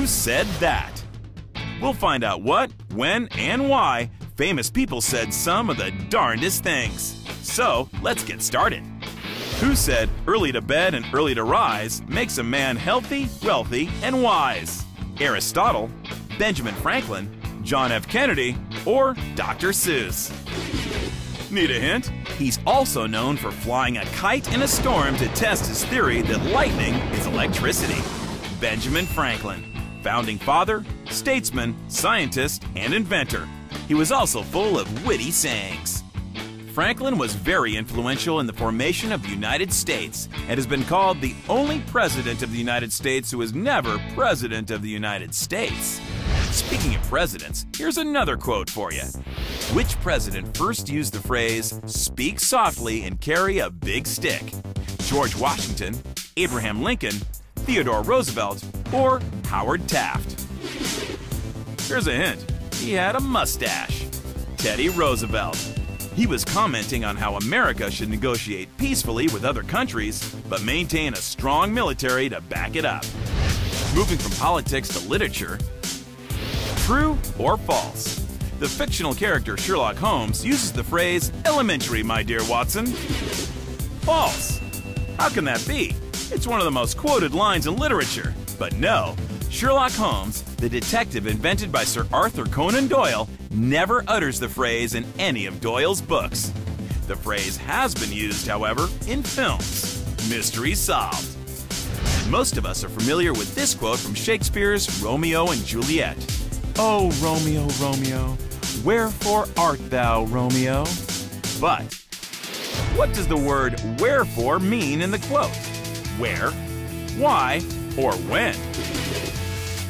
Who Said That? We'll find out what, when, and why famous people said some of the darndest things. So, let's get started. Who said early to bed and early to rise makes a man healthy, wealthy, and wise? Aristotle, Benjamin Franklin, John F. Kennedy, or Dr. Seuss? Need a hint? He's also known for flying a kite in a storm to test his theory that lightning is electricity. Benjamin Franklin, founding father, statesman, scientist, and inventor. He was also full of witty sayings. Franklin was very influential in the formation of the United States and has been called the only president of the United States who was never president of the United States. Speaking of presidents, here's another quote for you. Which president first used the phrase, "Speak softly and carry a big stick"? George Washington, Abraham Lincoln, Theodore Roosevelt, or Howard Taft? Here's a hint. He had a mustache. Teddy Roosevelt. He was commenting on how America should negotiate peacefully with other countries, but maintain a strong military to back it up. Moving from politics to literature, true or false? The fictional character Sherlock Holmes uses the phrase, "Elementary, my dear Watson." False. How can that be? It's one of the most quoted lines in literature. But no, Sherlock Holmes, the detective invented by Sir Arthur Conan Doyle, never utters the phrase in any of Doyle's books. The phrase has been used, however, in films. Mystery solved. Most of us are familiar with this quote from Shakespeare's Romeo and Juliet. "Oh, Romeo, Romeo, wherefore art thou, Romeo?" But what does the word wherefore mean in the quote? Where, why, or when?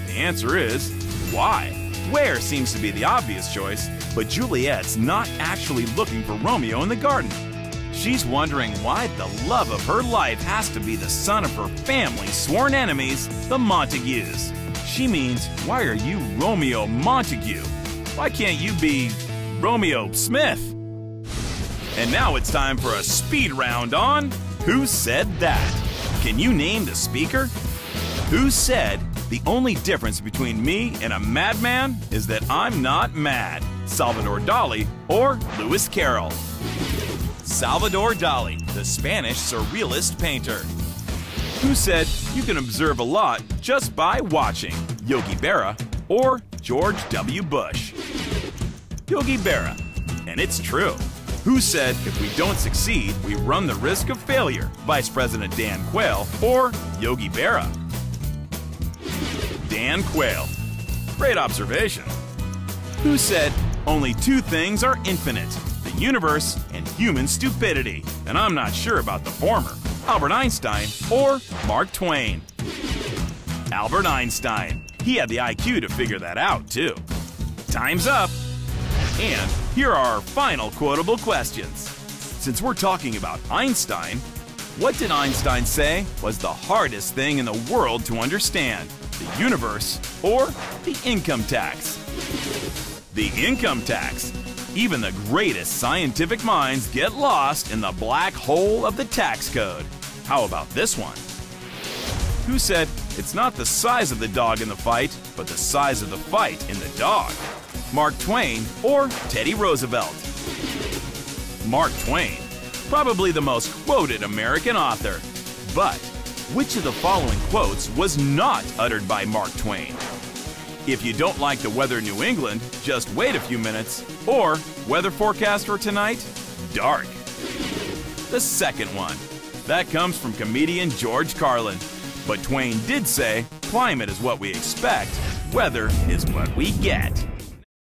The answer is why. Where seems to be the obvious choice, but Juliet's not actually looking for Romeo in the garden. She's wondering why the love of her life has to be the son of her family's sworn enemies, the Montagues. She means, why are you Romeo Montague? Why can't you be Romeo Smith? And now it's time for a speed round on Who Said That? Can you name the speaker? Who said, "The only difference between me and a madman is that I'm not mad"? Salvador Dali or Lewis Carroll? Salvador Dali, the Spanish surrealist painter. Who said, "You can observe a lot just by watching"? Yogi Berra or George W. Bush? Yogi Berra. And it's true. Who said, "If we don't succeed, we run the risk of failure"? Vice President Dan Quayle or Yogi Berra? Dan Quayle. Great observation. Who said, "Only two things are infinite, the universe and human stupidity"? And I'm not sure about the former. Albert Einstein or Mark Twain? Albert Einstein. He had the IQ to figure that out, too. Time's up. And here are our final quotable questions. Since we're talking about Einstein, what did Einstein say was the hardest thing in the world to understand? The universe or the income tax? The income tax. Even the greatest scientific minds get lost in the black hole of the tax code. How about this one? Who said, "It's not the size of the dog in the fight, but the size of the fight in the dog"? Mark Twain or Teddy Roosevelt? Mark Twain. Probably the most quoted American author. But which of the following quotes was not uttered by Mark Twain? "If you don't like the weather in New England, just wait a few minutes," or "Weather forecast for tonight? Dark." The second one. That comes from comedian George Carlin. But Twain did say, "Climate is what we expect, weather is what we get."